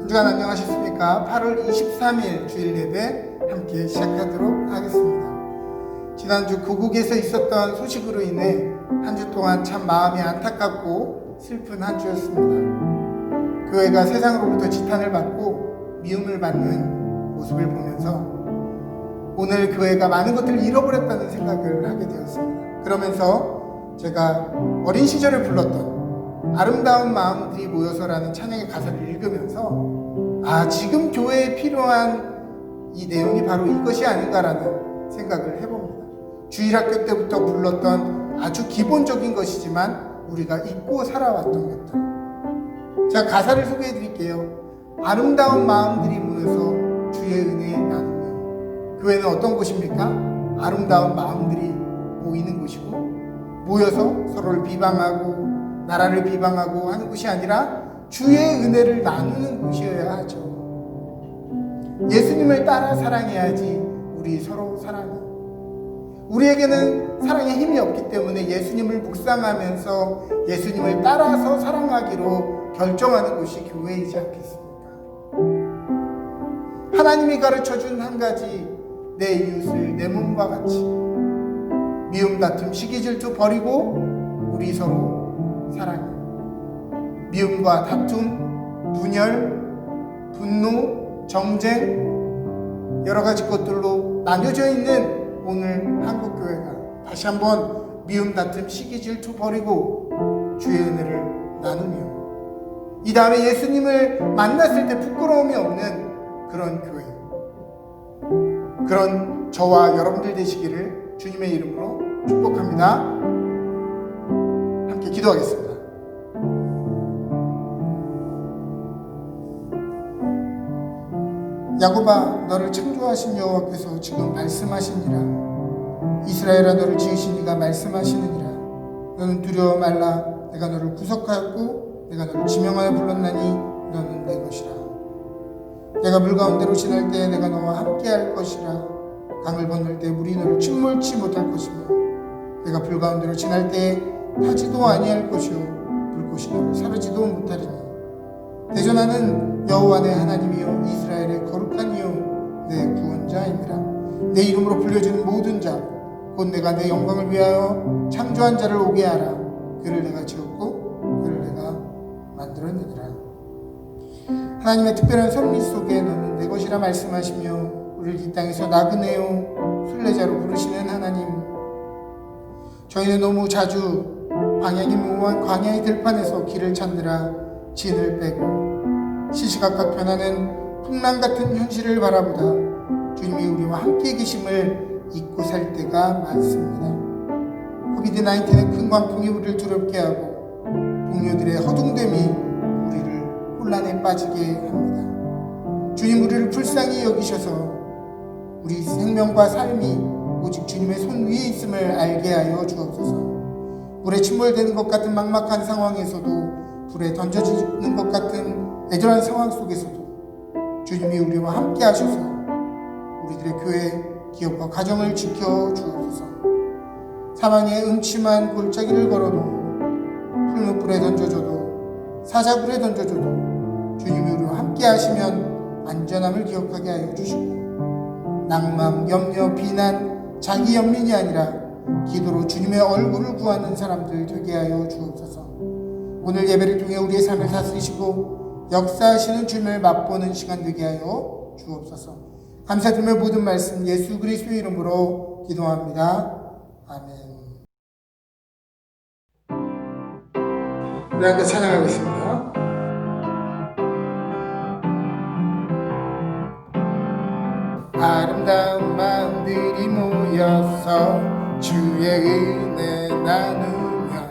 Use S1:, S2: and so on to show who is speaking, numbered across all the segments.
S1: 한 주간 안녕하셨습니까? 8월 23일 주일 예배 함께 시작하도록 하겠습니다. 지난주 고국에서 있었던 소식으로 인해 한 주 동안 참 마음이 안타깝고 슬픈 한 주였습니다. 교회가 세상으로부터 지탄을 받고 미움을 받는 모습을 보면서 오늘 교회가 많은 것들을 잃어버렸다는 생각을 하게 되었습니다. 그러면서 제가 어린 시절에 불렀던 아름다운 마음들이 모여서라는 찬양의 가사를 읽으면서 지금 교회에 필요한 이 내용이 바로 이것이 아닌가라는 생각을 해봅니다. 주일학교 때부터 불렀던 아주 기본적인 것이지만 우리가 잊고 살아왔던 것들. 제가 가사를 소개해 드릴게요. 아름다운 마음들이 모여서 주의 은혜에 나누며. 교회는 어떤 곳입니까? 아름다운 마음들이 모이는 곳이고, 모여서 서로를 비방하고 나라를 비방하고 하는 곳이 아니라 주의 은혜를 나누는 곳이어야 하죠. 예수님을 따라 사랑해야지 우리 서로 사랑해. 우리에게는 사랑의 힘이 없기 때문에 예수님을 묵상하면서 예수님을 따라서 사랑하기로 결정하는 곳이 교회이지 않겠습니까? 하나님이 가르쳐준 한 가지, 내 이웃을 내 몸과 같이. 미움, 다툼, 시기, 질투 버리고 우리 서로 사랑해. 미움과 다툼, 분열, 분노, 정쟁, 여러 가지 것들로 나뉘어져 있는 오늘 한국교회가 다시 한번 미움, 다툼, 시기, 질투 버리고 주의 은혜를 나누며 이 다음에 예수님을 만났을 때 부끄러움이 없는 그런 교회, 그런 저와 여러분들 되시기를 주님의 이름으로 축복합니다. 함께 기도하겠습니다. 야곱아, 너를 창조하신 여호와께서 지금 말씀하시니라. 이스라엘아, 너를 지으신 이가 말씀하시느니라. 너는 두려워 말라. 내가 너를 구속하였고 내가 너를 지명하여 불렀나니 너는 내 것이라. 내가 물 가운데로 지날 때 내가 너와 함께 할 것이라. 강을 건널 때 물이 너를 침몰치 못할 것이며 내가 불 가운데로 지날 때 타지도 아니할 것이요 불꽃이 너를 사르지도 못하리니 대전하는 여호와 내 하나님이요 이스라엘의 거룩한 이요 내 구원자이니라. 내 이름으로 불려지는 모든 자 곧 내가 내 영광을 위하여 창조한 자를 오게 하라. 그를 내가 지었고 그를 내가 만들었느니라. 하나님의 특별한 섭리 속에 너는 내 것이라 말씀하시며 우리를 이 땅에서 나그네요 순례자로 부르시는 하나님, 저희는 너무 자주 방향이 모호한 광야의 들판에서 길을 찾느라 진을 빼고 시시각각 변하는 풍랑 같은 현실을 바라보다 주님이 우리와 함께 계심을 잊고 살 때가 많습니다. 코비드-19의 큰 광풍이 우리를 두렵게 하고 동료들의 허둥됨이 우리를 혼란에 빠지게 합니다. 주님, 우리를 불쌍히 여기셔서 우리 생명과 삶이 오직 주님의 손 위에 있음을 알게 하여 주옵소서. 물에 침몰되는 것 같은 막막한 상황에서도, 불에 던져지는 것 같은 애절한 상황 속에서도 주님이 우리와 함께 하셔서 우리들의 교회, 기업과 가정을 지켜 주옵소서. 사망의 음침한 골짜기를 걸어도, 풀무불에 던져줘도, 사자굴에 던져줘도 주님이 우리와 함께 하시면 안전함을 기억하게 하여 주시고, 낭만, 염려, 비난, 자기 연민이 아니라 기도로 주님의 얼굴을 구하는 사람들 되게 하여 주옵소서. 오늘 예배를 통해 우리의 삶을 다스리시고 역사하시는 주님을 맛보는 시간 되게 하여 주옵소서. 감사드리며 모든 말씀 예수 그리스도의 이름으로 기도합니다. 아멘. 우리 함께 찬양하겠습니다. 아름다운 마음들이 모여서 주의 은혜 나누며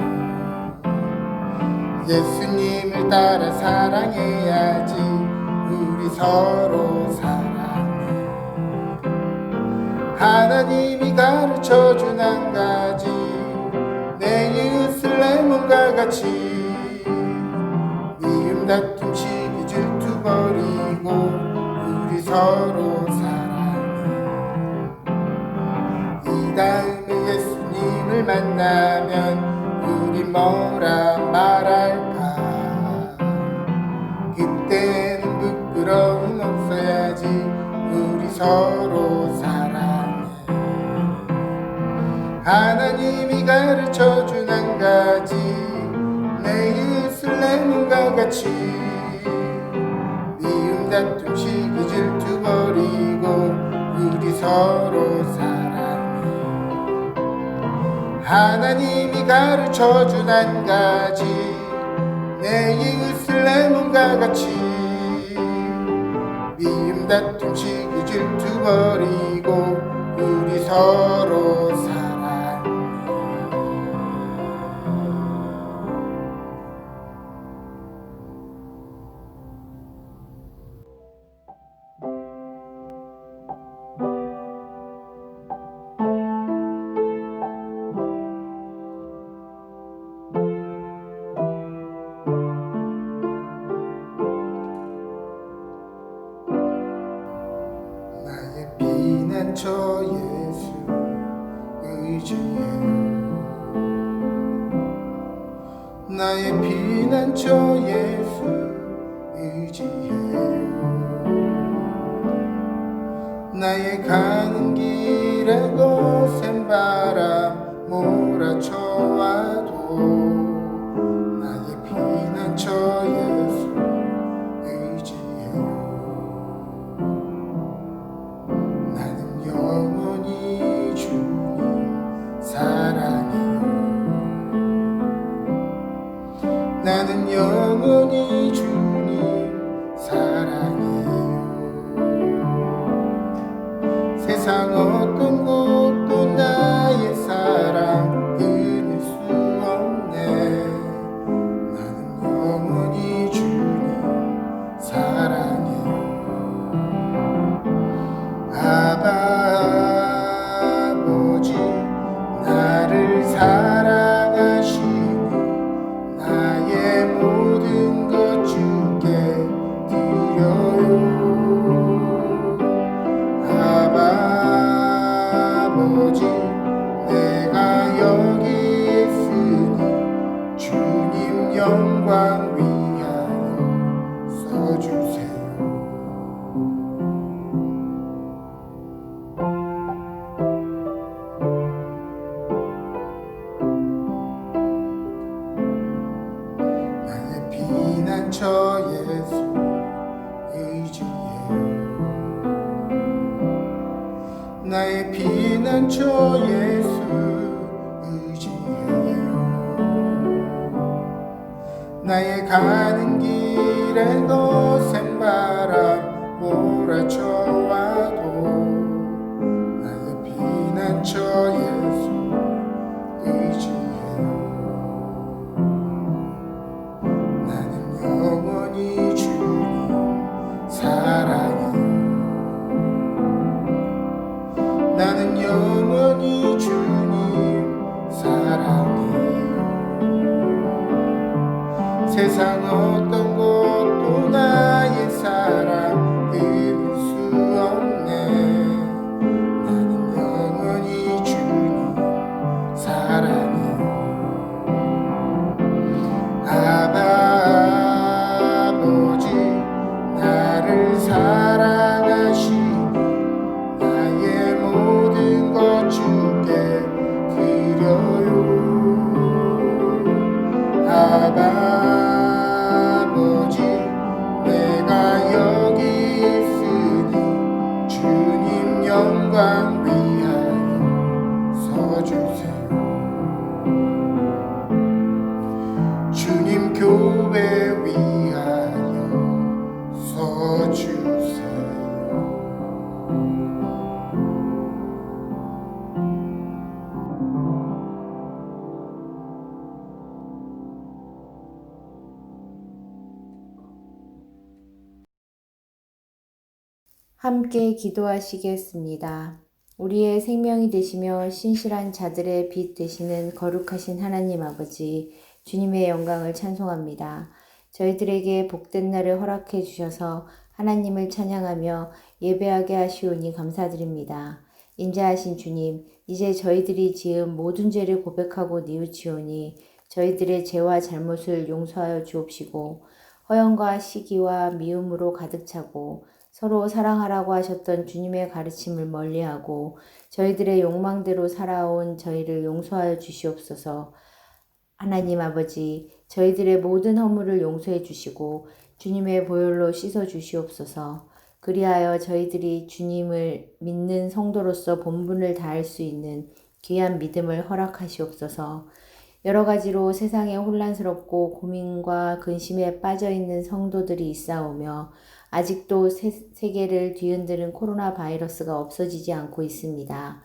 S1: 예수님을 따라 사랑해야지 우리 서로 사랑해. 하나님이 가르쳐준 한 가지, 내 이웃을 내 몸과 같이. 미움, 다툼, 시기, 질투 버리고 우리 서로 사랑해. 이 다음에 예수님을 만나면 우리 뭐라 말할까. 그때는 서로 사랑해. 하나님이 가르쳐준 한 가지, 내 이웃을 내 눈과 같이. 미움 다툼 시기 질투 버리고 우리 서로 사랑해. 하나님이 가르쳐준 한 가지, 내 이웃을 내 몸과 같이. 미움 다툼 시기 질투 버리고 우리 서로 사랑해. 나의 피난처 예수 의지해요. 나의 피난처 예수 의지해요. 나의 가는 길에 거센 바람 몰아쳐와도 나의 피난처 예수 의지해요. 나는 영원히 주님 사랑해요. 나는 영원히 주님 사랑해요. 세상 어떤 곳도 나의 사랑 끊을 수 없네. 나는 영원히 주님 사랑해요. 아버지 나를 사랑하시니 나의 모든 것 주께 드려요. 아버지 내가 여기 있으니 주님 영광 위하여 써주세요. 나의 피난처 예수 의지해요. 나의 피난처 예수 의지해요. 나의 가는 길에 거센 바람 몰아쳐와도 나의 피난처 예수 의지해요. 나는 영원히 주님 사랑해요. 나는 영원히 주님 사랑해요. 세상 어떤 곳도 나의 사랑 끊을 수 없네. 나는 영원히 주님 사랑해요. 아버지 나를 사랑하시니 나의 모든 것 주께 드려요. 아버지 내가 여기 있으니 주님 영광 위하여 서주세요. 주님 교회 위하여 서주세요.
S2: 함께 기도하시겠습니다. 우리의 생명이 되시며 신실한 자들의 빛 되시는 거룩하신 하나님 아버지, 주님의 영광을 찬송합니다. 저희들에게 복된 날을 허락해 주셔서 하나님을 찬양하며 예배하게 하시오니 감사드립니다. 인자하신 주님, 이제 저희들이 지은 모든 죄를 고백하고 뉘우치오니 저희들의 죄와 잘못을 용서하여 주옵시고 허영과 시기와 미움으로 가득 차고 서로 사랑하라고 하셨던 주님의 가르침을 멀리하고 저희들의 욕망대로 살아온 저희를 용서하여 주시옵소서. 하나님 아버지, 저희들의 모든 허물을 용서해 주시고 주님의 보혈로 씻어 주시옵소서. 그리하여 저희들이 주님을 믿는 성도로서 본분을 다할 수 있는 귀한 믿음을 허락하시옵소서. 여러 가지로 세상에 혼란스럽고 고민과 근심에 빠져 있는 성도들이 있사오며 아직도 세계를 뒤흔드는 코로나 바이러스가 없어지지 않고 있습니다.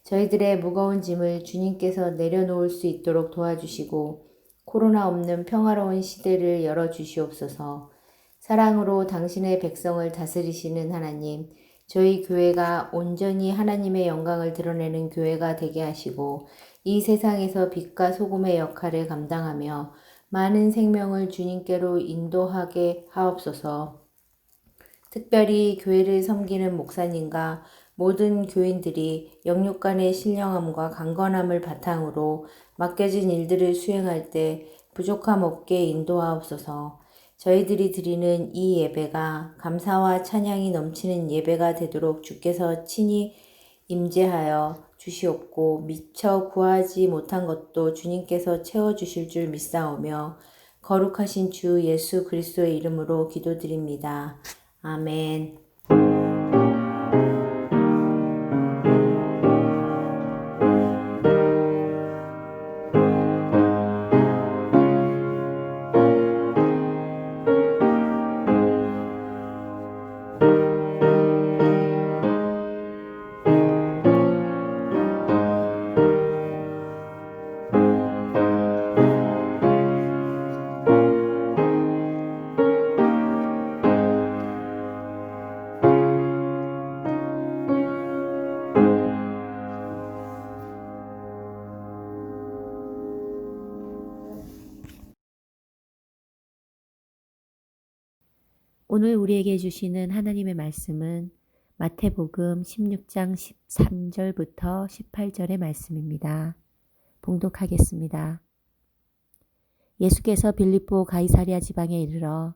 S2: 저희들의 무거운 짐을 주님께서 내려놓을 수 있도록 도와주시고 코로나 없는 평화로운 시대를 열어주시옵소서. 사랑으로 당신의 백성을 다스리시는 하나님, 저희 교회가 온전히 하나님의 영광을 드러내는 교회가 되게 하시고 이 세상에서 빛과 소금의 역할을 감당하며 많은 생명을 주님께로 인도하게 하옵소서. 특별히 교회를 섬기는 목사님과 모든 교인들이 영육간의 신령함과 강건함을 바탕으로 맡겨진 일들을 수행할 때 부족함 없게 인도하옵소서. 저희들이 드리는 이 예배가 감사와 찬양이 넘치는 예배가 되도록 주께서 친히 임재하여 주시옵고 미처 구하지 못한 것도 주님께서 채워주실 줄 믿사오며 거룩하신 주 예수 그리스도의 이름으로 기도드립니다. 아멘.
S3: 오늘 우리에게 주시는 하나님의 말씀은 마태복음 16장 13절부터 18절의 말씀입니다. 봉독하겠습니다. 예수께서 빌립보 가이사랴 지방에 이르러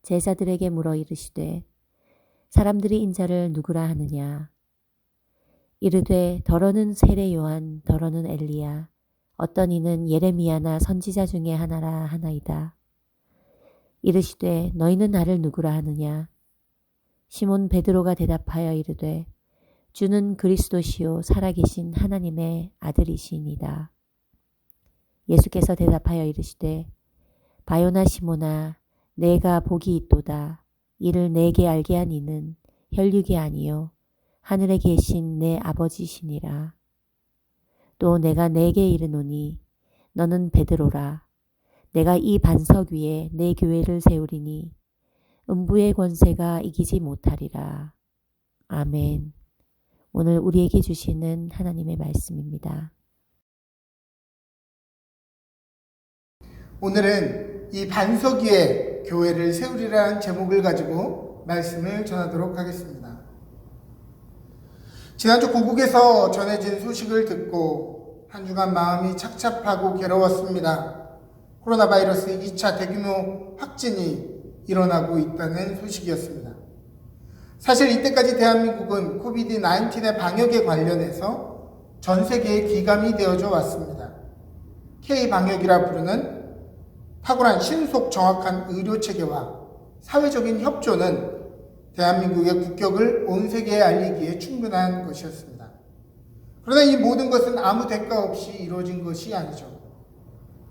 S3: 제자들에게 물어 이르시되 사람들이 인자를 누구라 하느냐? 이르되 더러는 세례 요한, 더러는 엘리야, 어떤 이는 예레미야나 선지자 중에 하나라 하나이다. 이르시되 너희는 나를 누구라 하느냐? 시몬 베드로가 대답하여 이르되 주는 그리스도시요 살아계신 하나님의 아들이시니이다. 예수께서 대답하여 이르시되 바요나 시몬아 내가 복이 있도다. 이를 내게 알게 한 이는 혈육이 아니요 하늘에 계신 내 아버지시니라. 또 내가 내게 이르노니 너는 베드로라. 내가 이 반석 위에 내 교회를 세우리니 음부의 권세가 이기지 못하리라. 아멘. 오늘 우리에게 주시는 하나님의 말씀입니다.
S1: 오늘은 이 반석 위에 교회를 세우리라는 제목을 가지고 말씀을 전하도록 하겠습니다. 지난주 고국에서 전해진 소식을 듣고 한 주간 마음이 착잡하고 괴로웠습니다. 코로나 바이러스 2차 대규모 확진이 일어나고 있다는 소식이었습니다. 사실 이때까지 대한민국은 코비드-19의 방역에 관련해서 전 세계의 기감이 되어져 왔습니다. K-방역이라 부르는 탁월한 신속 정확한 의료체계와 사회적인 협조는 대한민국의 국격을 온 세계에 알리기에 충분한 것이었습니다. 그러나 이 모든 것은 아무 대가 없이 이루어진 것이 아니죠.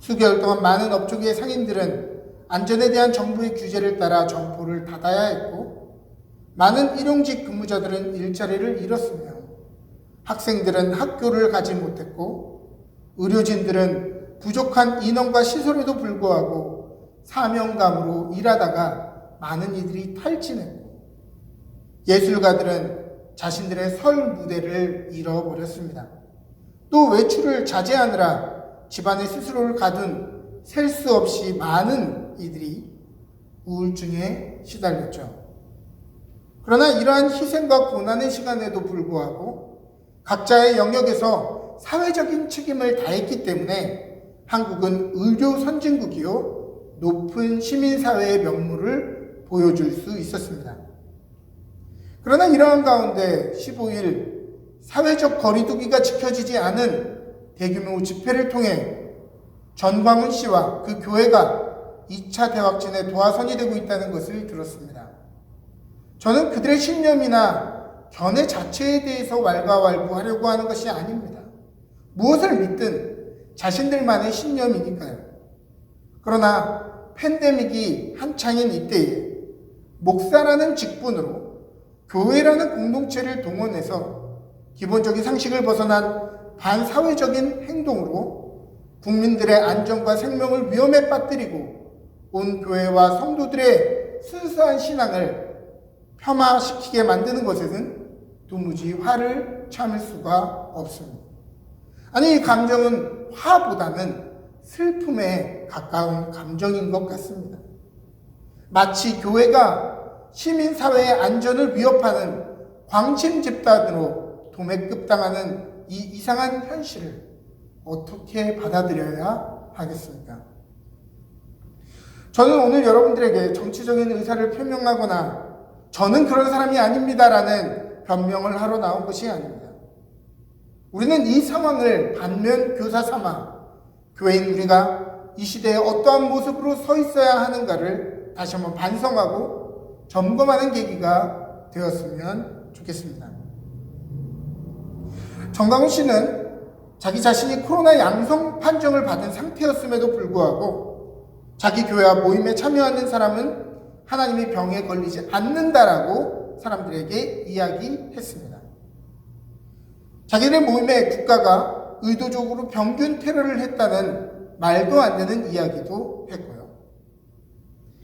S1: 수개월 동안 많은 업종의 상인들은 안전에 대한 정부의 규제를 따라 점포를 닫아야 했고, 많은 일용직 근무자들은 일자리를 잃었으며 학생들은 학교를 가지 못했고 의료진들은 부족한 인원과 시설에도 불구하고 사명감으로 일하다가 많은 이들이 탈진했고 예술가들은 자신들의 설 무대를 잃어버렸습니다. 또 외출을 자제하느라 집안에 스스로를 가둔 셀 수 없이 많은 이들이 우울증에 시달렸죠. 그러나 이러한 희생과 고난의 시간에도 불구하고 각자의 영역에서 사회적인 책임을 다했기 때문에 한국은 의료 선진국이요 높은 시민사회의 면모를 보여줄 수 있었습니다. 그러나 이러한 가운데 15일 사회적 거리두기가 지켜지지 않은 대규모 집회를 통해 전광훈 씨와 그 교회가 2차 대확진의 도화선이 되고 있다는 것을 들었습니다. 저는 그들의 신념이나 견해 자체에 대해서 왈가왈부하려고 하는 것이 아닙니다. 무엇을 믿든 자신들만의 신념이니까요. 그러나 팬데믹이 한창인 이때에 목사라는 직분으로 교회라는 공동체를 동원해서 기본적인 상식을 벗어난 반사회적인 행동으로 국민들의 안전과 생명을 위험에 빠뜨리고 온 교회와 성도들의 순수한 신앙을 폄하시키게 만드는 것에는 도무지 화를 참을 수가 없습니다. 아니, 이 감정은 화보다는 슬픔에 가까운 감정인 것 같습니다. 마치 교회가 시민사회의 안전을 위협하는 광심 집단으로 도매급당하는 이 이상한 현실을 어떻게 받아들여야 하겠습니까? 저는 오늘 여러분들에게 정치적인 의사를 표명하거나 저는 그런 사람이 아닙니다라는 변명을 하러 나온 것이 아닙니다. 우리는 이 상황을 반면 교사 삼아 교회인 우리가 이 시대에 어떠한 모습으로 서 있어야 하는가를 다시 한번 반성하고 점검하는 계기가 되었으면 좋겠습니다. 전광훈 씨는 자기 자신이 코로나 양성 판정을 받은 상태였음에도 불구하고 자기 교회와 모임에 참여하는 사람은 하나님이 병에 걸리지 않는다라고 사람들에게 이야기했습니다. 자기네 모임에 국가가 의도적으로 병균 테러를 했다는 말도 안 되는 이야기도 했고요.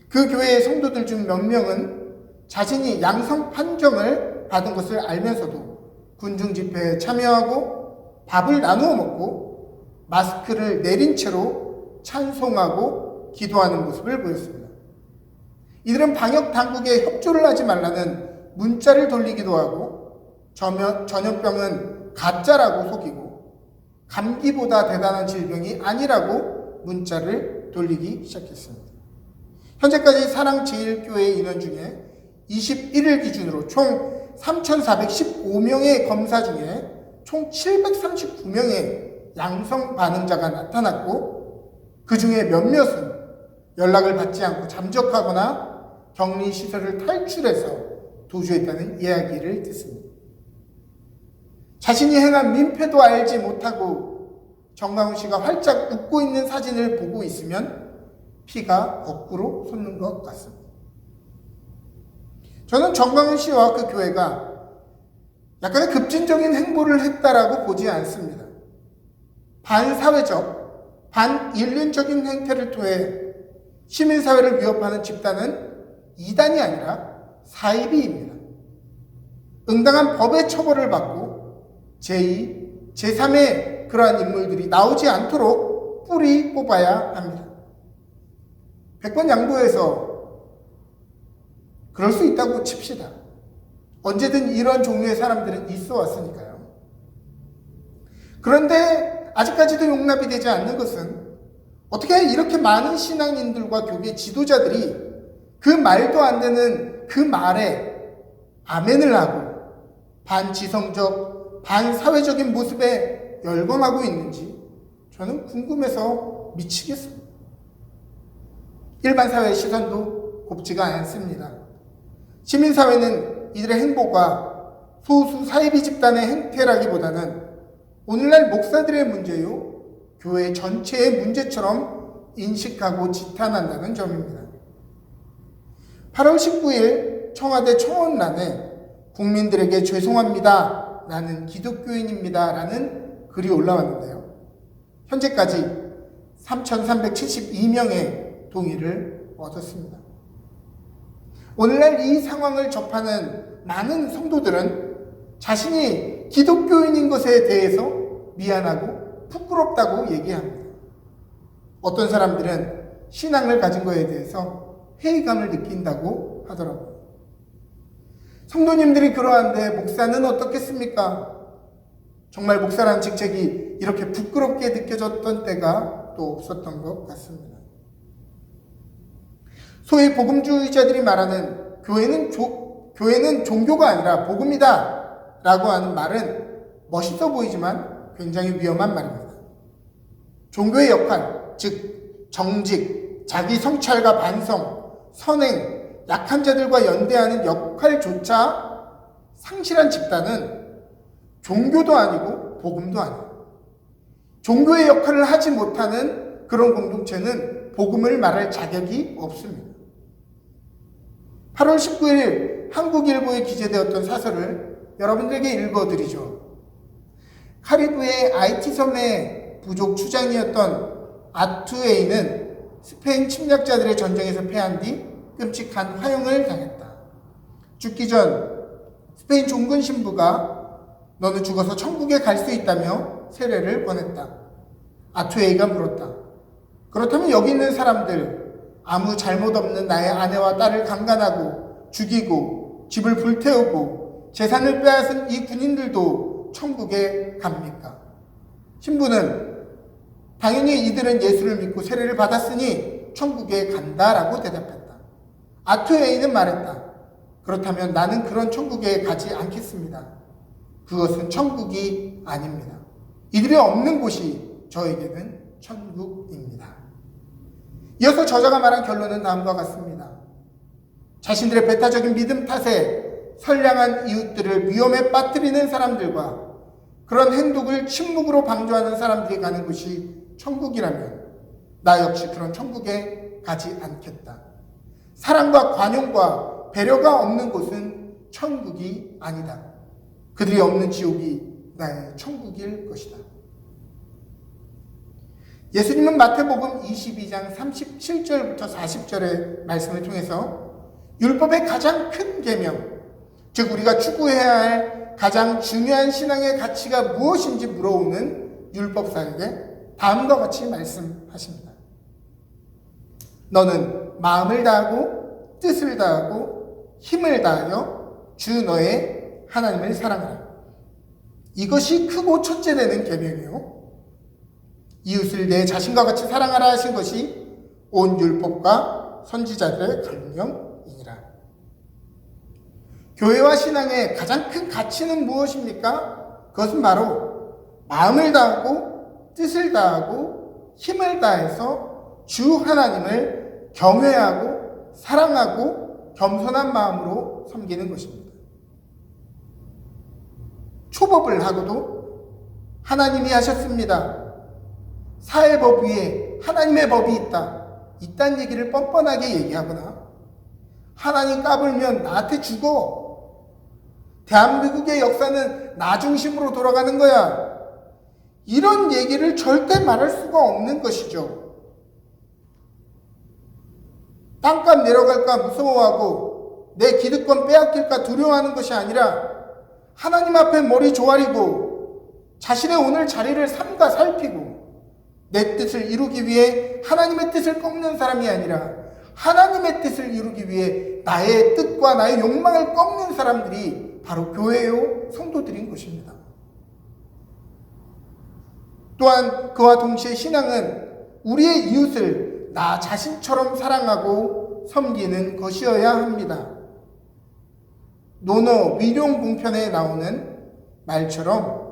S1: 그 교회의 성도들 중 몇 명은 자신이 양성 판정을 받은 것을 알면서도 군중 집회에 참여하고 밥을 나누어 먹고 마스크를 내린 채로 찬송하고 기도하는 모습을 보였습니다. 이들은 방역 당국에 협조를 하지 말라는 문자를 돌리기도 하고 전염병은 가짜라고 속이고 감기보다 대단한 질병이 아니라고 문자를 돌리기 시작했습니다. 현재까지 사랑제일교회 인원 중에 21일 기준으로 총 3,415명의 검사 중에 총 739명의 양성 반응자가 나타났고 그 중에 몇몇은 연락을 받지 않고 잠적하거나 격리시설을 탈출해서 도주했다는 이야기를 듣습니다. 자신이 행한 민폐도 알지 못하고 정광훈 씨가 활짝 웃고 있는 사진을 보고 있으면 피가 거꾸로 솟는 것 같습니다. 저는 정광훈 씨와 그 교회가 약간의 급진적인 행보를 했다라고 보지 않습니다. 반사회적, 반인륜적인 행태를 통해 시민사회를 위협하는 집단은 이단이 아니라 사이비입니다. 응당한 법의 처벌을 받고 제2, 제3의 그러한 인물들이 나오지 않도록 뿌리 뽑아야 합니다. 100번 양보해서 그럴 수 있다고 칩시다. 언제든 이런 종류의 사람들은 있어 왔으니까요. 그런데 아직까지도 용납이 되지 않는 것은 어떻게 이렇게 많은 신앙인들과 교계 지도자들이 그 말도 안 되는 그 말에 아멘을 하고 반지성적, 반사회적인 모습에 열광하고 있는지 저는 궁금해서 미치겠습니다. 일반 사회의 시선도 곱지가 않습니다. 시민사회는 이들의 행보가 소수 사이비 집단의 행태라기보다는 오늘날 목사들의 문제요, 교회 전체의 문제처럼 인식하고 지탄한다는 점입니다. 8월 19일 청와대 청원란에 국민들에게 죄송합니다. 나는 기독교인입니다. 라는 글이 올라왔는데요. 현재까지 3,372명의 동의를 얻었습니다. 오늘날 이 상황을 접하는 많은 성도들은 자신이 기독교인인 것에 대해서 미안하고 부끄럽다고 얘기합니다. 어떤 사람들은 신앙을 가진 것에 대해서 회의감을 느낀다고 하더라고요. 성도님들이 그러한데 목사는 어떻겠습니까? 정말 목사라는 직책이 이렇게 부끄럽게 느껴졌던 때가 또 없었던 것 같습니다. 소위 복음주의자들이 말하는 교회는 교회는 종교가 아니라 복음이다 라고 하는 말은 멋있어 보이지만 굉장히 위험한 말입니다. 종교의 역할, 즉 정직, 자기 성찰과 반성, 선행, 약한 자들과 연대하는 역할조차 상실한 집단은 종교도 아니고 복음도 아니에요. 종교의 역할을 하지 못하는 그런 공동체는 복음을 말할 자격이 없습니다. 8월 19일 한국일보에 기재되었던 사설을 여러분들에게 읽어드리죠. 카리브해 IT 섬의 부족 추장이었던 아투에이는 스페인 침략자들의 전쟁에서 패한 뒤 끔찍한 화형을 당했다. 죽기 전 스페인 종군 신부가 너는 죽어서 천국에 갈 수 있다며 세례를 보냈다. 아투에이가 물었다. 그렇다면 여기 있는 사람들, 아무 잘못 없는 나의 아내와 딸을 강간하고 죽이고 집을 불태우고 재산을 빼앗은 이 군인들도 천국에 갑니까? 신부는 당연히 이들은 예수를 믿고 세례를 받았으니 천국에 간다라고 대답했다. 아투에이는 말했다. 그렇다면 나는 그런 천국에 가지 않겠습니다. 그것은 천국이 아닙니다. 이들이 없는 곳이 저에게는 천국입니다. 이어서 저자가 말한 결론은 다음과 같습니다. 자신들의 배타적인 믿음 탓에 선량한 이웃들을 위험에 빠뜨리는 사람들과 그런 행동을 침묵으로 방조하는 사람들이 가는 곳이 천국이라면 나 역시 그런 천국에 가지 않겠다. 사랑과 관용과 배려가 없는 곳은 천국이 아니다. 그들이 없는 지옥이 나의 천국일 것이다. 예수님은 마태복음 22장 37절부터 40절의 말씀을 통해서 율법의 가장 큰 계명, 즉 우리가 추구해야 할 가장 중요한 신앙의 가치가 무엇인지 물어오는 율법사에게 다음과 같이 말씀하십니다. 너는 마음을 다하고 뜻을 다하고 힘을 다하여 주 너의 하나님을 사랑하라. 이것이 크고 첫째 되는 계명이요. 이웃을 내 자신과 같이 사랑하라 하신 것이 온 율법과 선지자들의 강령이니라. 교회와 신앙의 가장 큰 가치는 무엇입니까? 그것은 바로 마음을 다하고 뜻을 다하고 힘을 다해서 주 하나님을 경외하고 사랑하고 겸손한 마음으로 섬기는 것입니다. 초법을 하고도 하나님이 하셨습니다. 사회법 위에 하나님의 법이 있다. 이딴 얘기를 뻔뻔하게 얘기하거나 하나님 까불면 나한테 죽어. 대한민국의 역사는 나 중심으로 돌아가는 거야. 이런 얘기를 절대 말할 수가 없는 것이죠. 땅값 내려갈까 무서워하고 내 기득권 빼앗길까 두려워하는 것이 아니라 하나님 앞에 머리 조아리고 자신의 오늘 자리를 삼가 살피고 내 뜻을 이루기 위해 하나님의 뜻을 꺾는 사람이 아니라 하나님의 뜻을 이루기 위해 나의 뜻과 나의 욕망을 꺾는 사람들이 바로 교회요 성도들인 것입니다. 또한 그와 동시에 신앙은 우리의 이웃을 나 자신처럼 사랑하고 섬기는 것이어야 합니다. 논어 위룡공편에 나오는 말처럼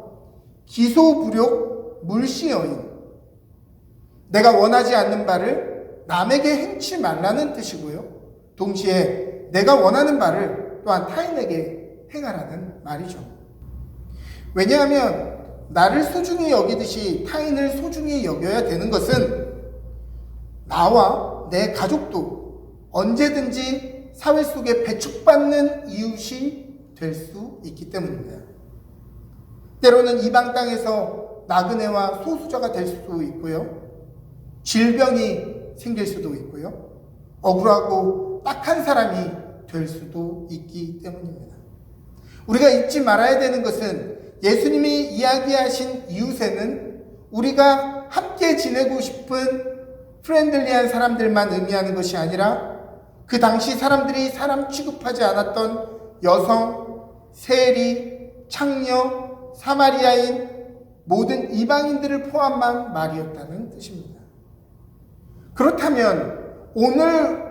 S1: 기소부력 물시여인, 내가 원하지 않는 바를 남에게 행치 말라는 뜻이고요. 동시에 내가 원하는 바를 또한 타인에게 행하라는 말이죠. 왜냐하면 나를 소중히 여기듯이 타인을 소중히 여겨야 되는 것은 나와 내 가족도 언제든지 사회 속에 배척받는 이웃이 될 수 있기 때문입니다. 때로는 이방 땅에서 나그네와 소수자가 될 수도 있고요. 질병이 생길 수도 있고요. 억울하고 딱한 사람이 될 수도 있기 때문입니다. 우리가 잊지 말아야 되는 것은 예수님이 이야기하신 이웃에는 우리가 함께 지내고 싶은 프렌들리한 사람들만 의미하는 것이 아니라 그 당시 사람들이 사람 취급하지 않았던 여성, 세리, 창녀, 사마리아인 모든 이방인들을 포함한 말이었다는 뜻입니다. 그렇다면 오늘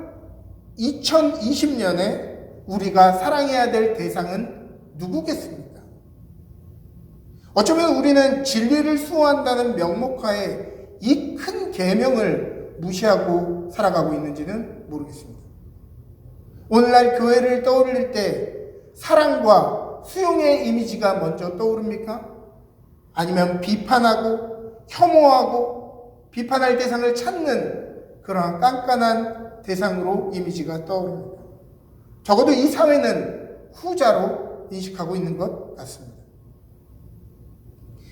S1: 2020년에 우리가 사랑해야 될 대상은 누구겠습니까? 어쩌면 우리는 진리를 수호한다는 명목하에 이 큰 계명을 무시하고 살아가고 있는지는 모르겠습니다. 오늘날 교회를 떠올릴 때 사랑과 수용의 이미지가 먼저 떠오릅니까? 아니면 비판하고 혐오하고 비판할 대상을 찾는 그러한 깐깐한 대상으로 이미지가 떠오릅니다. 적어도 이 사회는 후자로 인식하고 있는 것 같습니다.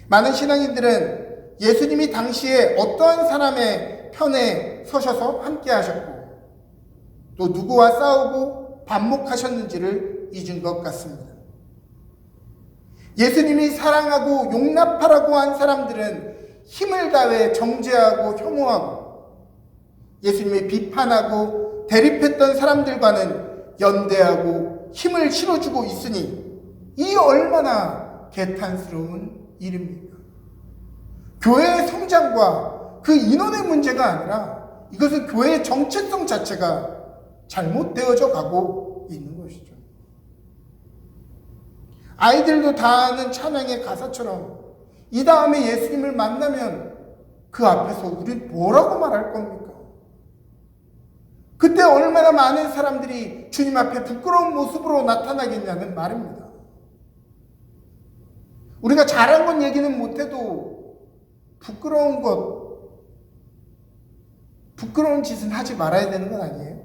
S1: 많은 신앙인들은 예수님이 당시에 어떠한 사람의 편에 서셔서 함께 하셨고 또 누구와 싸우고 반목하셨는지를 잊은 것 같습니다. 예수님이 사랑하고 용납하라고 한 사람들은 힘을 다해 정죄하고 혐오하고 예수님이 비판하고 대립했던 사람들과는 연대하고 힘을 실어주고 있으니 이 얼마나 개탄스러운 일입니까? 교회의 성장과 그 인원의 문제가 아니라 이것은 교회의 정체성 자체가 잘못되어져 가고 있는 것이죠. 아이들도 다 아는 찬양의 가사처럼 이 다음에 예수님을 만나면 그 앞에서 우린 뭐라고 말할 겁니까? 그때 얼마나 많은 사람들이 주님 앞에 부끄러운 모습으로 나타나겠냐는 말입니다. 우리가 잘한 건 얘기는 못해도 부끄러운 짓은 하지 말아야 되는 건 아니에요?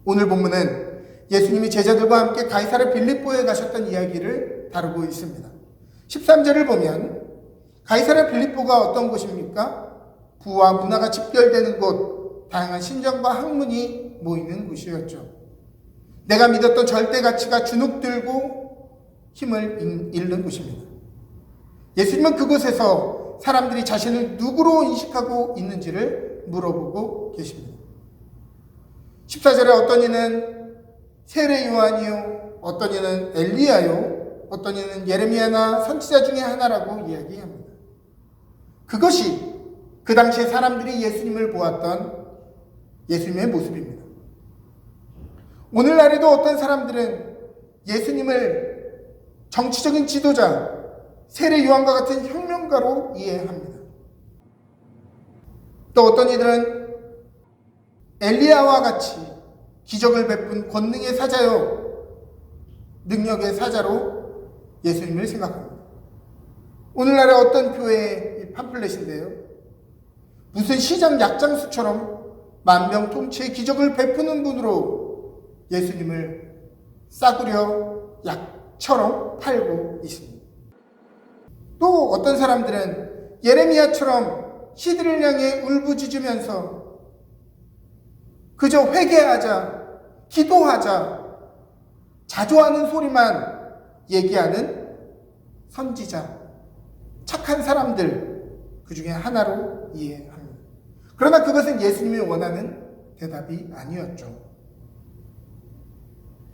S1: 오늘 본문은 예수님이 제자들과 함께 가이사랴 빌립보에 가셨던 이야기를 다루고 있습니다. 13절을 보면 가이사랴 빌립보가 어떤 곳입니까? 부와 문화가 집결되는 곳, 다양한 신정과 학문이 모이는 곳이었죠. 내가 믿었던 절대 가치가 주눅들고 힘을 잃는 곳입니다. 예수님은 그곳에서 사람들이 자신을 누구로 인식하고 있는지를 물어보고 계십니다. 14절에 어떤 이는 세례 요한이요, 어떤 이는 엘리야요, 어떤 이는 예레미야나 선지자 중에 하나라고 이야기합니다. 그것이 그 당시에 사람들이 예수님을 보았던 예수님의 모습입니다. 오늘날에도 어떤 사람들은 예수님을 정치적인 지도자, 세례 요한과 같은 혁명가로 이해합니다. 또 어떤 이들은 엘리야와 같이 기적을 베푼 권능의 사자요, 능력의 사자로 예수님을 생각합니다. 오늘날의 어떤 교회의 팜플렛인데요, 무슨 시장 약장수처럼 만병통치의 기적을 베푸는 분으로 예수님을 싸구려 약처럼 팔고 있습니다. 또 어떤 사람들은 예레미야처럼 시들을 향해 울부짖으면서 그저 회개하자, 기도하자, 자조하는 소리만 얘기하는 선지자, 착한 사람들 그 중에 하나로 이해합니다. 그러나 그것은 예수님이 원하는 대답이 아니었죠.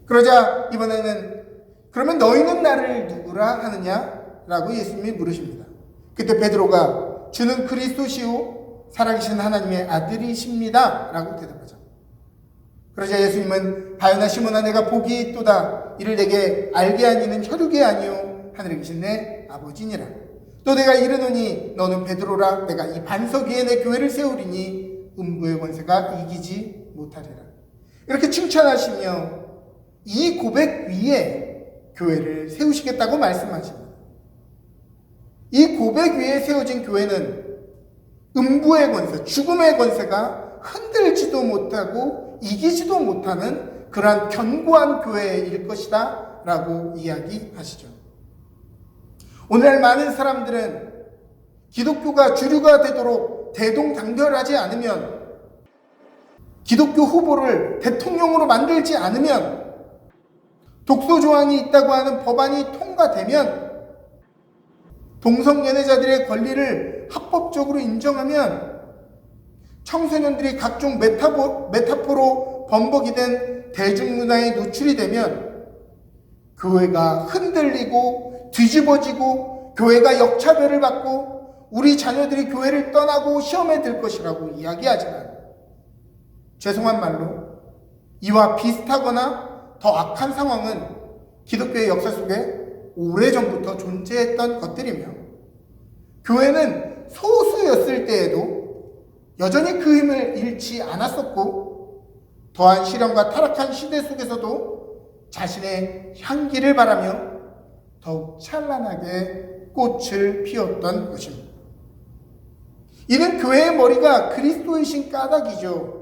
S1: 그러자 이번에는 그러면 너희는 나를 누구라 하느냐? 라고 예수님이 물으십니다. 그때 베드로가 주는 그리스도시요 살아계신 하나님의 아들이십니다 라고 대답하죠. 그러자 예수님은 바요나 시몬아 내가 복이 있도다. 이를 내게 알게 하니는 혈육이 아니요 하늘에 계신 내 아버지니라. 또 내가 이르노니 너는 베드로라. 내가 이 반석 위에 내 교회를 세우리니 음부의 권세가 이기지 못하리라. 이렇게 칭찬하시며 이 고백 위에 교회를 세우시겠다고 말씀하십니다. 이 고백 위에 세워진 교회는 음부의 권세, 죽음의 권세가 흔들지도 못하고 이기지도 못하는 그러한 견고한 교회일 것이다 라고 이야기하시죠. 오늘날 많은 사람들은 기독교가 주류가 되도록 대동단결하지 않으면, 기독교 후보를 대통령으로 만들지 않으면, 독소 조항이 있다고 하는 법안이 통과되면, 동성연애자들의 권리를 합법적으로 인정하면, 청소년들이 각종 메타포로 범벅이 된 대중문화에 노출이 되면 교회가 흔들리고 뒤집어지고 교회가 역차별을 받고 우리 자녀들이 교회를 떠나고 시험에 들 것이라고 이야기하지만 죄송한 말로 이와 비슷하거나 더 악한 상황은 기독교의 역사 속에 오래전부터 존재했던 것들이며, 교회는 소수였을 때에도 여전히 그 힘을 잃지 않았었고, 더한 시련과 타락한 시대 속에서도 자신의 향기를 바라며 더욱 찬란하게 꽃을 피웠던 것입니다. 이는 교회의 머리가 그리스도이신 까닭이죠.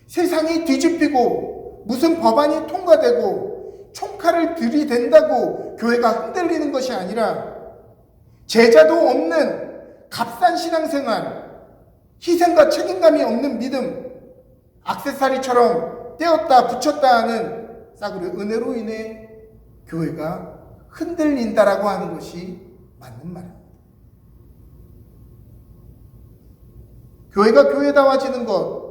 S1: 세상이 뒤집히고 무슨 법안이 통과되고 총칼을 들이댄다고 교회가 흔들리는 것이 아니라, 제자도 없는 값싼 신앙생활, 희생과 책임감이 없는 믿음, 액세서리처럼 떼었다 붙였다 하는 싸구려 은혜로 인해 교회가 흔들린다라고 하는 것이 맞는 말입니다. 교회가 교회다워지는 것,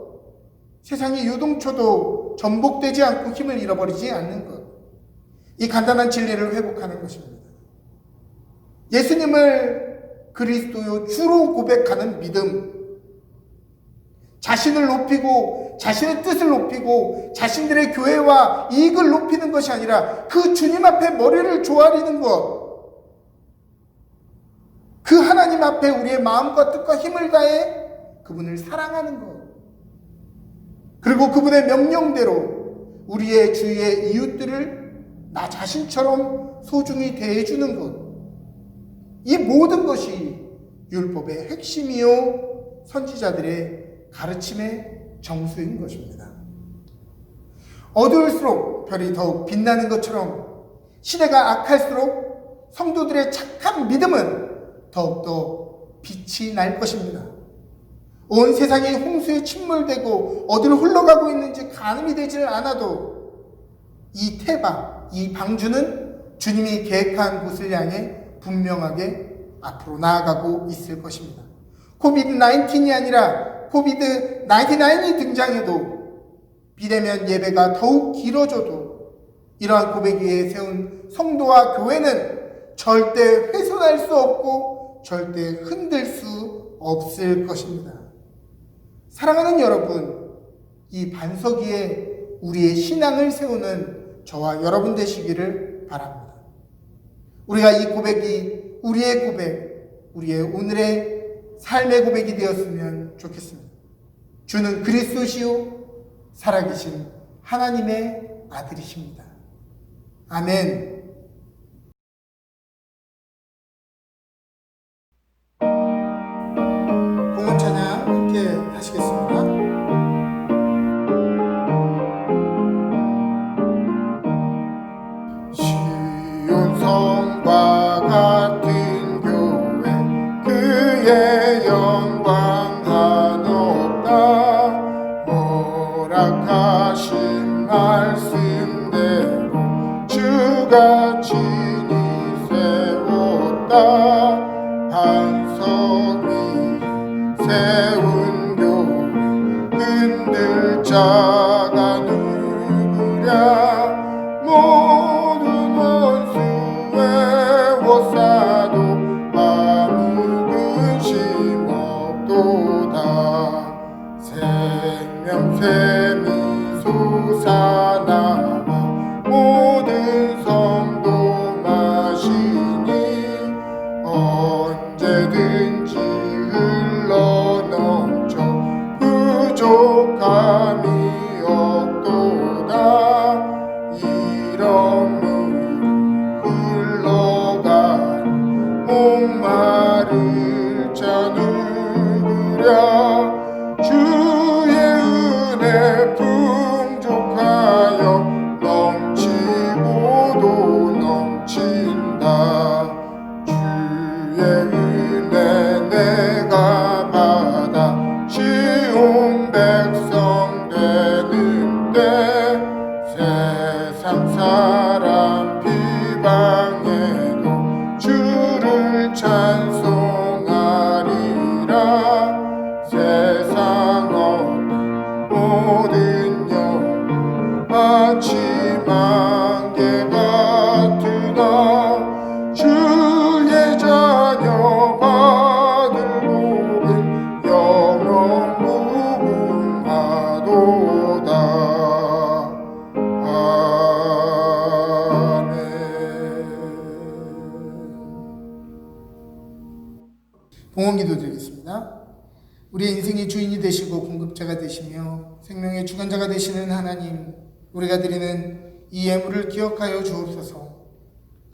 S1: 세상의 요동쳐도 전복되지 않고 힘을 잃어버리지 않는 것, 이 간단한 진리를 회복하는 것입니다. 예수님을 그리스도요 주로 고백하는 믿음, 자신을 높이고 자신의 뜻을 높이고 자신들의 교회와 이익을 높이는 것이 아니라 그 주님 앞에 머리를 조아리는 것, 그 하나님 앞에 우리의 마음과 뜻과 힘을 다해 그분을 사랑하는 것, 그리고 그분의 명령대로 우리의 주위의 이웃들을 나 자신처럼 소중히 대해주는 것, 이 모든 것이 율법의 핵심이요 선지자들의 가르침의 정수인 것입니다. 어두울수록 별이 더욱 빛나는 것처럼 시대가 악할수록 성도들의 착한 믿음은 더욱더 빛이 날 것입니다. 온 세상이 홍수에 침몰되고 어디로 흘러가고 있는지 가늠이 되지는 않아도 이 태방, 이 방주는 주님이 계획한 곳을 향해 분명하게 앞으로 나아가고 있을 것입니다. 코비드-19이 아니라 코비드-99이 등장해도, 비대면 예배가 더욱 길어져도 이러한 고백 위에 세운 성도와 교회는 절대 훼손할 수 없고 절대 흔들 수 없을 것입니다. 사랑하는 여러분, 이 반석 위에 우리의 신앙을 세우는 저와 여러분 되시기를 바랍니다. 우리가 이 고백이 우리의 고백, 우리의 오늘의 삶의 고백이 되었으면 좋겠습니다. 주는 그리스도시요 살아계신 하나님의 아들이십니다. 아멘. 공원 찬양 함께 하시겠습니다. 시온성과 같은 교회, 그의 영광 한없다. 허락하신 말씀대로 주가 친히 세웠다. 반석 위 세운 교회, 흔들 자가 누구랴. 모든 원수 외워싸도 아무 근심 없도다. 생명샘이 솟아나와 모든 성도 마시니 언제든지 흘러넘쳐 부족함이 기도드리겠습니다. 우리의 인생의 주인이 되시고 공급자가 되시며 생명의 주관자가 되시는 하나님, 우리가 드리는 이 예물을 기억하여 주옵소서.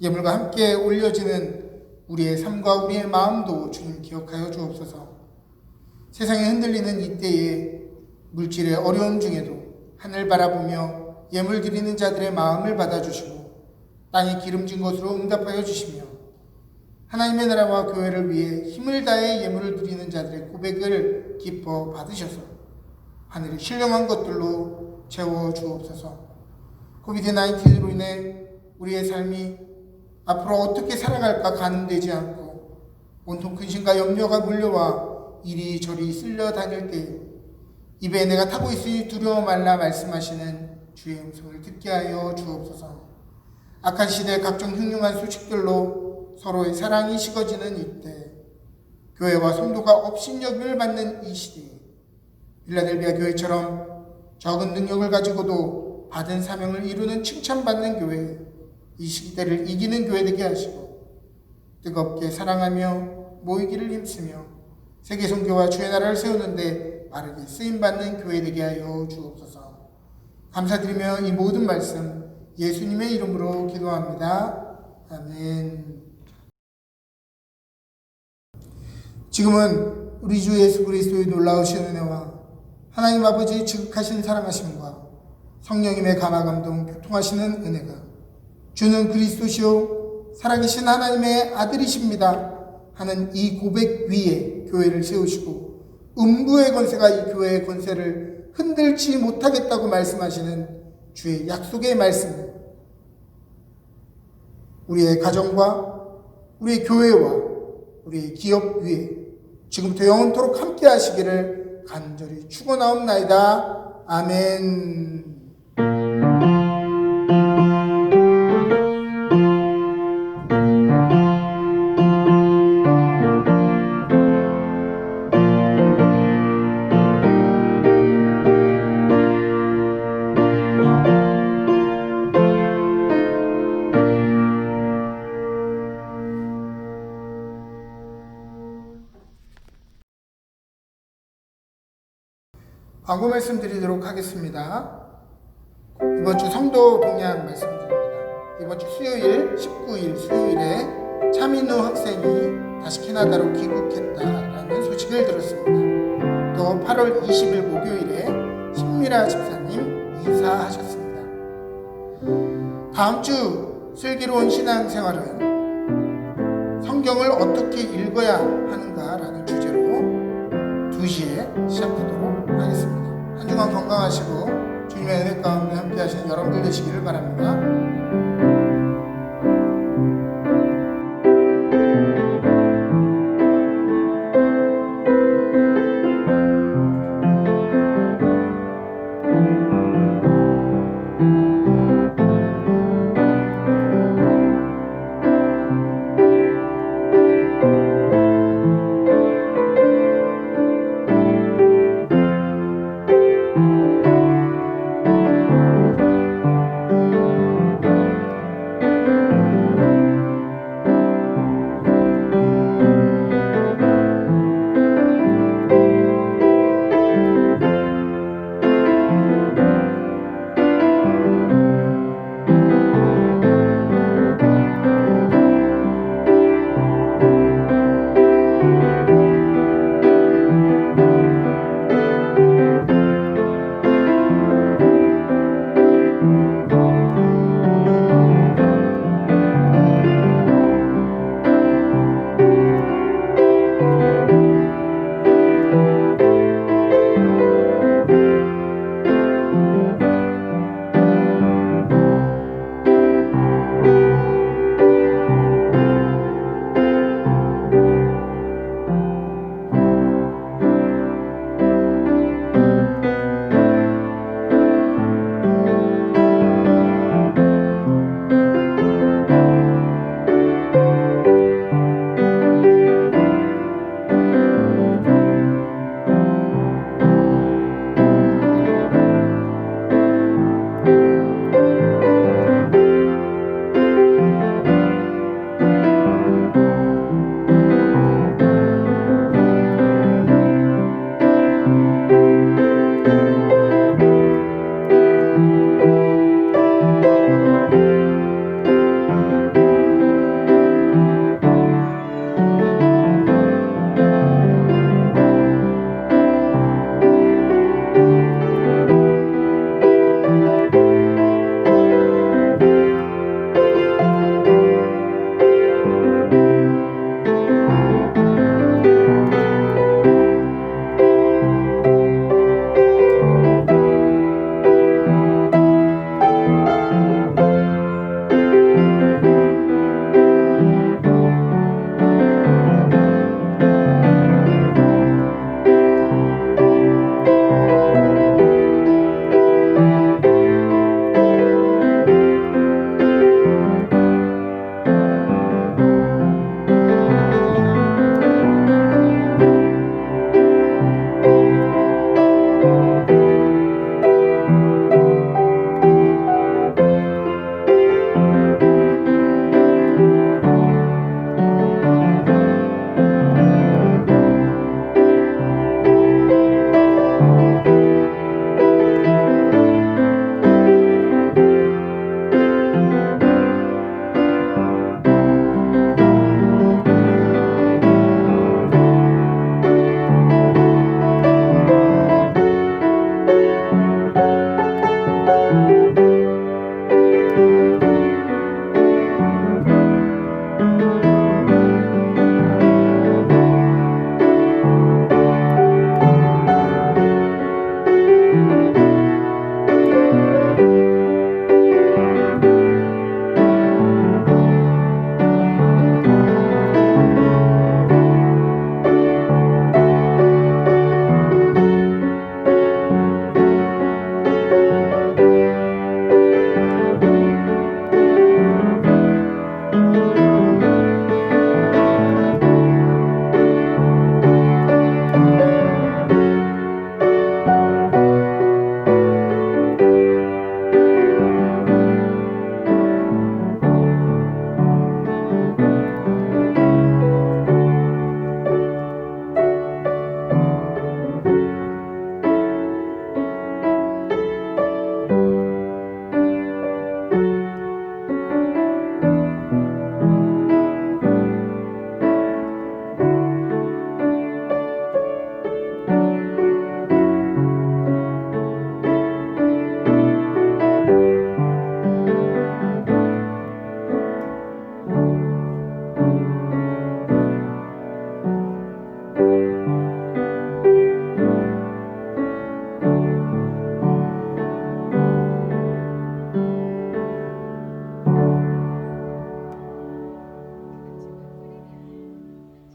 S1: 예물과 함께 올려지는 우리의 삶과 우리의 마음도 주님 기억하여 주옵소서. 세상에 흔들리는 이때에 물질의 어려움 중에도 하늘 바라보며 예물 드리는 자들의 마음을 받아주시고 땅이 기름진 것으로 응답하여 주시며 하나님의 나라와 교회를 위해 힘을 다해 예물을 드리는 자들의 고백을 기뻐 받으셔서 하늘의 신령한 것들로 채워 주옵소서. 코비드-19로 인해 우리의 삶이 앞으로 어떻게 살아갈까 가늠되지 않고 온통 근심과 염려가 몰려와 이리저리 쓸려 다닐 때에 입에 내가 타고 있으니 두려워 말라 말씀하시는 주의 음성을 듣게 하여 주옵소서. 악한 시대 각종 흉흉한 소식들로 서로의 사랑이 식어지는 이때, 교회와 성도가 업신여김을 받는 이 시대에 빌라델비아 교회처럼 적은 능력을 가지고도 받은 사명을 이루는 칭찬받는 교회, 이 시대를 이기는 교회 되게 하시고 뜨겁게 사랑하며 모이기를 힘쓰며 세계 선교와 주의 나라를 세우는데 빠르게 쓰임받는 교회 되게 하여 주옵소서. 감사드리며 이 모든 말씀 예수님의 이름으로 기도합니다. 아멘. 지금은 우리 주 예수 그리스도의 놀라우신 은혜와 하나님 아버지의 지극하신 사랑하심과 성령님의 감화감동 교통하시는 은혜가 주는 그리스도시요 살아계신 하나님의 아들이십니다 하는 이 고백 위에 교회를 세우시고 음부의 권세가 이 교회의 권세를 흔들지 못하겠다고 말씀하시는 주의 약속의 말씀을 우리의 가정과 우리의 교회와 우리의 기업 위에 지금부터 영원토록 함께 하시기를 간절히 축원하옵나이다. 아멘. 광고 말씀드리도록 하겠습니다. 이번 주 성도 동향 말씀드립니다. 이번 주 수요일 19일 수요일에 차민우 학생이 다시 캐나다로 귀국했다라는 소식을 들었습니다. 또 8월 20일 목요일에 신미라 집사님 이사하셨습니다. 다음 주 슬기로운 신앙생활은 성경을 어떻게 읽어야 하는가라는 주제로 2시에 시작하도록 하겠습니다. 한 주간 건강하시고 주님의 은혜 가운데 함께 하시는 여러분들 되시기를 바랍니다.